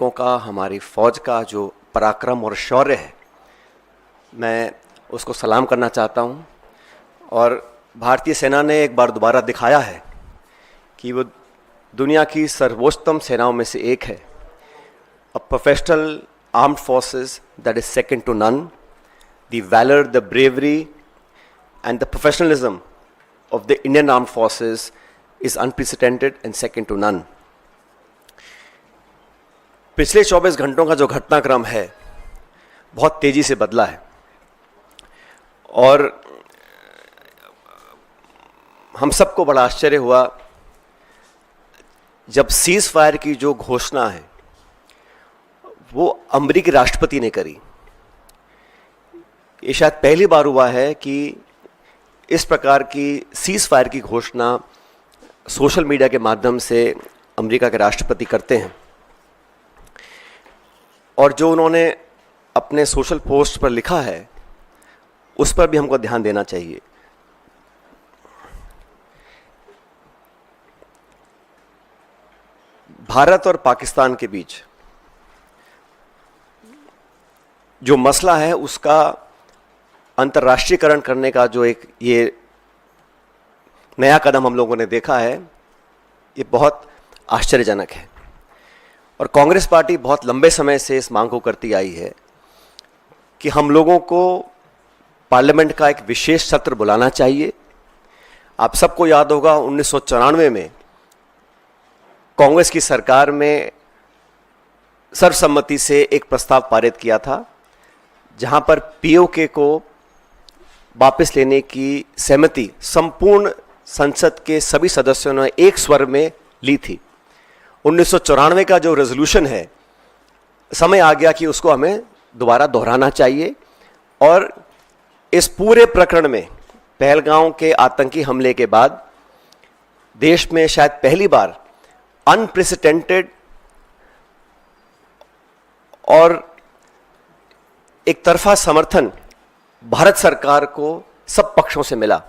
का हमारी फौज का जो पराक्रम और शौर्य है, मैं उसको सलाम करना चाहता हूँ। और भारतीय सेना ने एक बार दोबारा दिखाया है कि वो दुनिया की सर्वोच्चतम सेनाओं में से एक है। A professional armed forces that is second to none. The valour, the bravery and the professionalism of the Indian Armed Forces is unprecedented and second to none. पिछले 24 घंटों का जो घटनाक्रम है बहुत तेजी से बदला है और हम सबको बड़ा आश्चर्य हुआ जब सीज फायर की जो घोषणा है वो अमेरिकी राष्ट्रपति ने करी। ये शायद पहली बार हुआ है कि इस प्रकार की सीज फायर की घोषणा सोशल मीडिया के माध्यम से अमेरिका के राष्ट्रपति करते हैं। और जो उन्होंने अपने सोशल पोस्ट पर लिखा है उस पर भी हमको ध्यान देना चाहिए। भारत और पाकिस्तान के बीच जो मसला है उसका अंतर्राष्ट्रीयकरण करने का जो एक ये नया कदम हम लोगों ने देखा है, ये बहुत आश्चर्यजनक है। और कांग्रेस पार्टी बहुत लंबे समय से इस मांग को करती आई है कि हम लोगों को पार्लियामेंट का एक विशेष सत्र बुलाना चाहिए। आप सबको याद होगा 1994 में कांग्रेस की सरकार में सर्वसम्मति से एक प्रस्ताव पारित किया था जहां पर पीओके को वापस लेने की सहमति संपूर्ण संसद के सभी सदस्यों ने एक स्वर में ली थी। 1994 का जो रेजोल्यूशन है, समय आ गया कि उसको हमें दोबारा दोहराना चाहिए। और इस पूरे प्रकरण में पहलगांव के आतंकी हमले के बाद देश में शायद पहली बार अनप्रेसिडेंटेड और एक तरफा समर्थन भारत सरकार को सब पक्षों से मिला।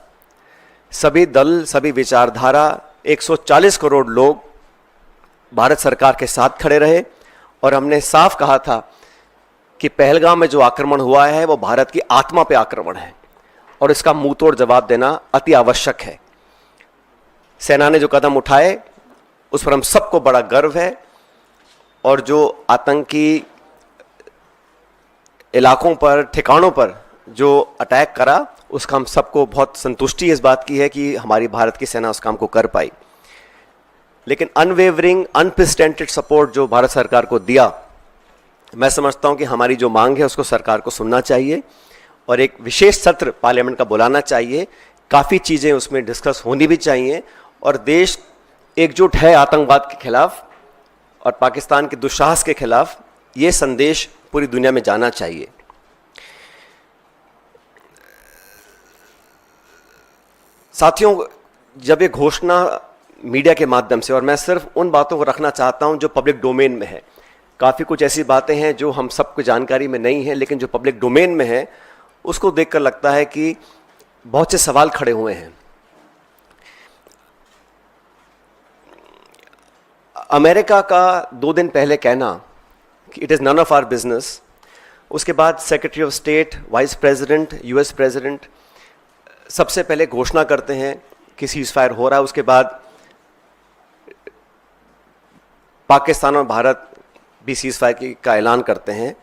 सभी दल, सभी विचारधारा, 140 करोड़ लोग भारत सरकार के साथ खड़े रहे। और हमने साफ कहा था कि पहलगाम में जो आक्रमण हुआ है वो भारत की आत्मा पे आक्रमण है और इसका मुंहतोड़ जवाब देना अति आवश्यक है। सेना ने जो कदम उठाए उस पर हम सबको बड़ा गर्व है। और जो आतंकी इलाकों पर, ठिकानों पर जो अटैक करा उसका हम सबको बहुत संतुष्टि इस बात की है कि हमारी भारत की सेना उस काम को कर पाई। लेकिन अनवेवरिंग, अनप्रेसिडेंटेड सपोर्ट जो भारत सरकार को दिया, मैं समझता हूं कि हमारी जो मांग है उसको सरकार को सुनना चाहिए और एक विशेष सत्र पार्लियामेंट का बुलाना चाहिए। काफ़ी चीज़ें उसमें डिस्कस होनी भी चाहिए और देश एकजुट है आतंकवाद के खिलाफ और पाकिस्तान के दुस्साहस के खिलाफ। ये संदेश पूरी दुनिया में जाना चाहिए। साथियों, जब ये घोषणा मीडिया के माध्यम से, और मैं सिर्फ उन बातों को रखना चाहता हूं जो पब्लिक डोमेन में है, काफ़ी कुछ ऐसी बातें हैं जो हम सबको जानकारी में नहीं है, लेकिन जो पब्लिक डोमेन में है उसको देखकर लगता है कि बहुत से सवाल खड़े हुए हैं। अमेरिका का 2 दिन पहले कहना कि it is none of our business, उसके बाद secretary of state, vice president, US president सबसे पहले घोषणा करते हैं कि सीज फायर हो रहा है, उसके बाद पाकिस्तान और भारत भी सीज फायर का ऐलान करते हैं।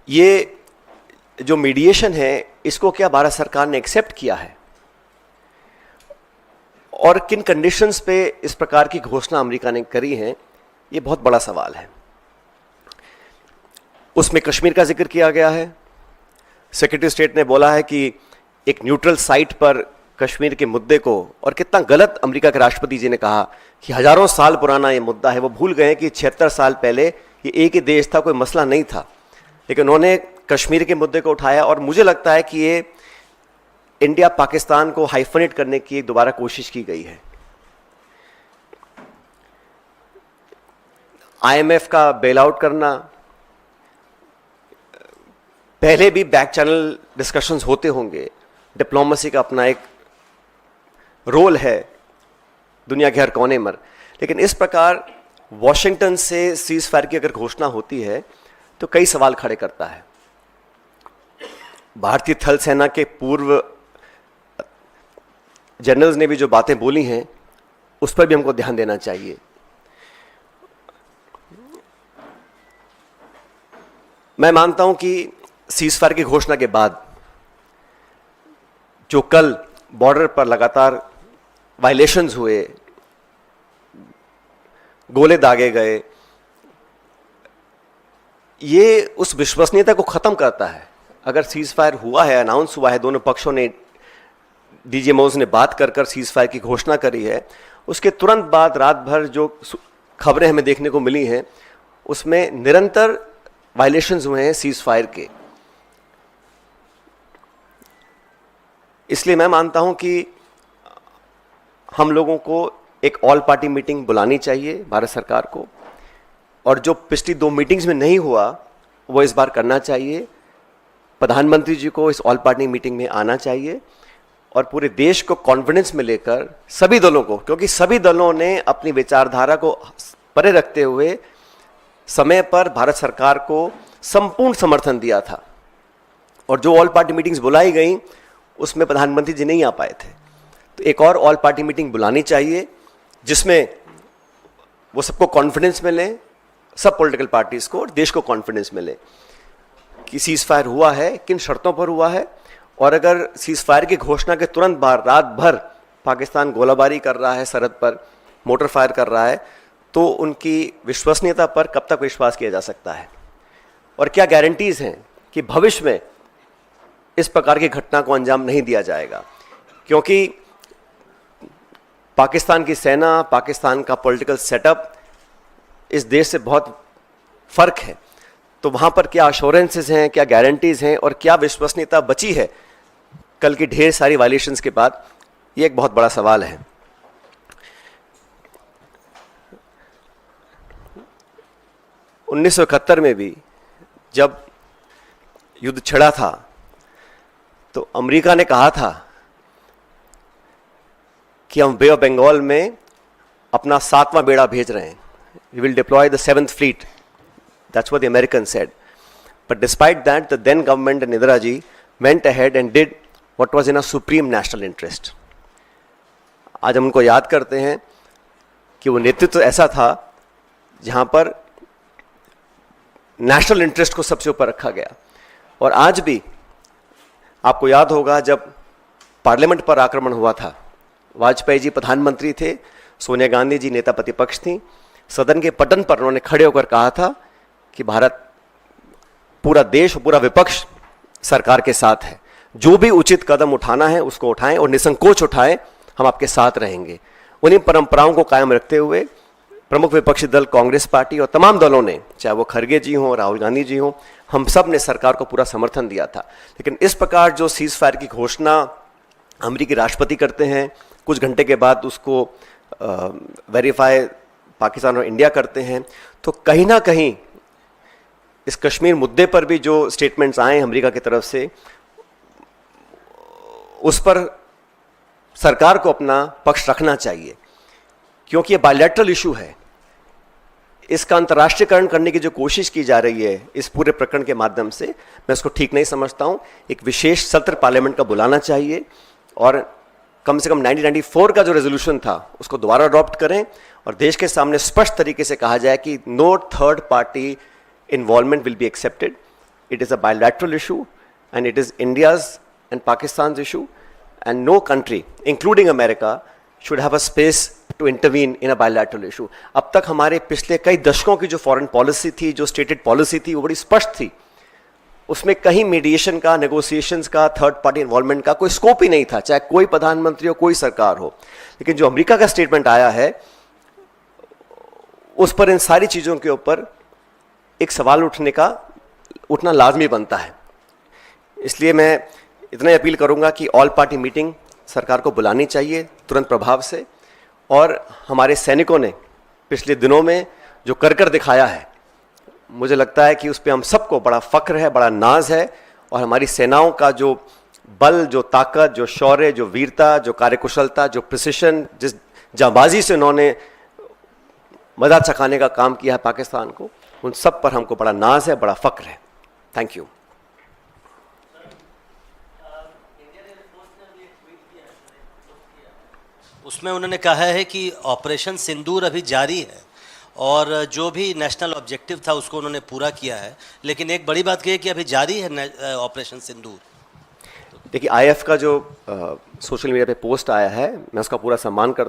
ये जो मीडिएशन है इसको क्या भारत सरकार ने एक्सेप्ट किया है और किन कंडीशंस पे इस प्रकार की घोषणा अमेरिका ने करी है, ये बहुत बड़ा सवाल है। उसमें कश्मीर का जिक्र किया गया है। सेक्रेटरी स्टेट ने बोला है कि एक न्यूट्रल साइट पर कश्मीर के मुद्दे को, और कितना गलत अमेरिका के राष्ट्रपति जी ने कहा कि हजारों साल पुराना ये मुद्दा है। वो भूल गए कि 76 साल पहले ये एक ही देश था, कोई मसला नहीं था, लेकिन उन्होंने कश्मीर के मुद्दे को उठाया। और मुझे लगता है कि ये इंडिया पाकिस्तान को हाइफनेट करने की दोबारा कोशिश की गई है। आईएमएफ का बेल आउट करना, पहले भी बैक चैनल डिस्कशंस होते होंगे, डिप्लोमेसी का अपना एक रोल है दुनिया के हर कोने में, लेकिन इस प्रकार वॉशिंगटन से सीज फायर की अगर घोषणा होती है तो कई सवाल खड़े करता है। भारतीय थल सेना के पूर्व जनरल्स ने भी जो बातें बोली हैं उस पर भी हमको ध्यान देना चाहिए। मैं मानता हूं कि सीज फायर की घोषणा के बाद जो कल बॉर्डर पर लगातार वायलेशंस हुए, गोले दागे गए, ये उस विश्वसनीयता को खत्म करता है। अगर सीज फायर हुआ है, अनाउंस हुआ है, दोनों पक्षों ने, डीजीएमओज ने बात कर कर सीज फायर की घोषणा करी है, उसके तुरंत बाद रात भर जो खबरें हमें देखने को मिली हैं उसमें निरंतर वायलेशंस हुए हैं सीज फायर के। इसलिए मैं मानता हूं कि हम लोगों को एक ऑल पार्टी मीटिंग बुलानी चाहिए भारत सरकार को, और जो पिछली 2 मीटिंग्स में नहीं हुआ वो इस बार करना चाहिए। प्रधानमंत्री जी को इस ऑल पार्टी मीटिंग में आना चाहिए और पूरे देश को कॉन्फिडेंस में लेकर सभी दलों को, क्योंकि सभी दलों ने अपनी विचारधारा को परे रखते हुए समय पर भारत सरकार को संपूर्ण समर्थन दिया था, और जो ऑल पार्टी मीटिंग्स बुलाई गई उसमें प्रधानमंत्री जी नहीं आ पाए थे। तो एक और ऑल पार्टी मीटिंग बुलानी चाहिए जिसमें वो सबको कॉन्फिडेंस मिले, सब पॉलिटिकल पार्टीज को और देश को कॉन्फिडेंस मिले कि सीज फायर हुआ है, किन शर्तों पर हुआ है, और अगर सीज फायर की घोषणा के तुरंत बाद रात भर पाकिस्तान गोलाबारी कर रहा है, सरहद पर मोटर फायर कर रहा है, तो उनकी विश्वसनीयता पर कब तक विश्वास किया जा सकता है, और क्या गारंटीज हैं कि भविष्य में इस प्रकार की घटना को अंजाम नहीं दिया जाएगा। क्योंकि पाकिस्तान की सेना, पाकिस्तान का पॉलिटिकल सेटअप इस देश से बहुत फर्क है, तो वहां पर क्या अश्योरेंसेस हैं, क्या गारंटीज हैं और क्या विश्वसनीयता बची है कल की ढेर सारी वायलेशंस के बाद, ये एक बहुत बड़ा सवाल है। उन्नीस में भी जब युद्ध छिड़ा था तो अमेरिका ने कहा था कि हम बे ऑफ बंगाल में अपना 7वां बेड़ा भेज रहे हैं, we will deploy the 7th fleet. That's what the Americans said. But despite that, the then government and Indira ji went ahead and did what was in our supreme national interest. आज हम उनको याद करते हैं कि वो नेतृत्व ऐसा था जहां पर नेशनल इंटरेस्ट को सबसे ऊपर रखा गया। और आज भी आपको याद होगा जब पार्लियामेंट पर आक्रमण हुआ था, वाजपेयी जी प्रधानमंत्री थे, सोनिया गांधी जी नेता प्रतिपक्ष थी, सदन के पटन पर उन्होंने खड़े होकर कहा था कि भारत, पूरा देश और पूरा विपक्ष सरकार के साथ है, जो भी उचित कदम उठाना है उसको उठाएं और निसंकोच उठाएं, हम आपके साथ रहेंगे। उन्हीं परंपराओं को कायम रखते हुए प्रमुख विपक्षी दल कांग्रेस पार्टी और तमाम दलों ने, चाहे वो खरगे जी हों, राहुल गांधी जी हों, हम सब ने सरकार को पूरा समर्थन दिया था। लेकिन इस प्रकार जो सीज फायर की घोषणा अमेरिकी राष्ट्रपति करते हैं, कुछ घंटे के बाद उसको वेरीफाई पाकिस्तान और इंडिया करते हैं, तो कहीं ना कहीं इस कश्मीर मुद्दे पर भी जो स्टेटमेंट्स आए अमेरिका की तरफ से, उस पर सरकार को अपना पक्ष रखना चाहिए, क्योंकि ये बायलैटरल इशू है। इसका अंतर्राष्ट्रीयकरण करने की जो कोशिश की जा रही है इस पूरे प्रकरण के माध्यम से, मैं इसको ठीक नहीं समझता हूं। एक विशेष सत्र पार्लियामेंट का बुलाना चाहिए और कम से कम 1994 का जो रेजोल्यूशन था उसको दोबारा अडॉप्ट करें और देश के सामने स्पष्ट तरीके से कहा जाए कि no third party involvement will be accepted, it is a bilateral issue and it is India's and Pakistan issue, and no country including America should have a space to intervene in a bilateral issue. अब तक हमारे पिछले कई दशकों की जो foreign policy थी, जो स्टेटेड पॉलिसी थी, वो बड़ी स्पष्ट थी। उसमें कहीं मीडिएशन का, नेगोशिएशंस का, थर्ड पार्टी इन्वॉल्वमेंट का कोई स्कोप ही नहीं था, चाहे कोई प्रधानमंत्री हो, कोई सरकार हो। लेकिन जो अमेरिका का स्टेटमेंट आया है उस पर इन सारी चीज़ों के ऊपर एक सवाल उठना लाजमी बनता है। इसलिए मैं इतना ही अपील करूंगा कि ऑल पार्टी मीटिंग सरकार को बुलानी चाहिए तुरंत प्रभाव से, और हमारे सैनिकों ने पिछले दिनों में जो कर दिखाया है, मुझे लगता है कि उस पर हम सबको बड़ा फख्र है, बड़ा नाज है, और हमारी सेनाओं का जो बल, जो ताकत, जो शौर्य, जो वीरता, जो कार्यकुशलता, जो प्रिसिशन, जिस जांबाजी से उन्होंने मजा चखाने का काम किया है पाकिस्तान को, उन सब पर हमको बड़ा नाज है, बड़ा फक्र है। Thank you. उसमें उन्होंने कहा है कि ऑपरेशन सिंदूर अभी जारी है और जो भी नेशनल ऑब्जेक्टिव था उसको उन्होंने पूरा किया है, लेकिन एक बड़ी बात यह है कि अभी जारी है ऑपरेशन सिंदूर। देखिए, आईएफ का जो सोशल मीडिया पे पोस्ट आया है, मैं उसका पूरा सम्मान करता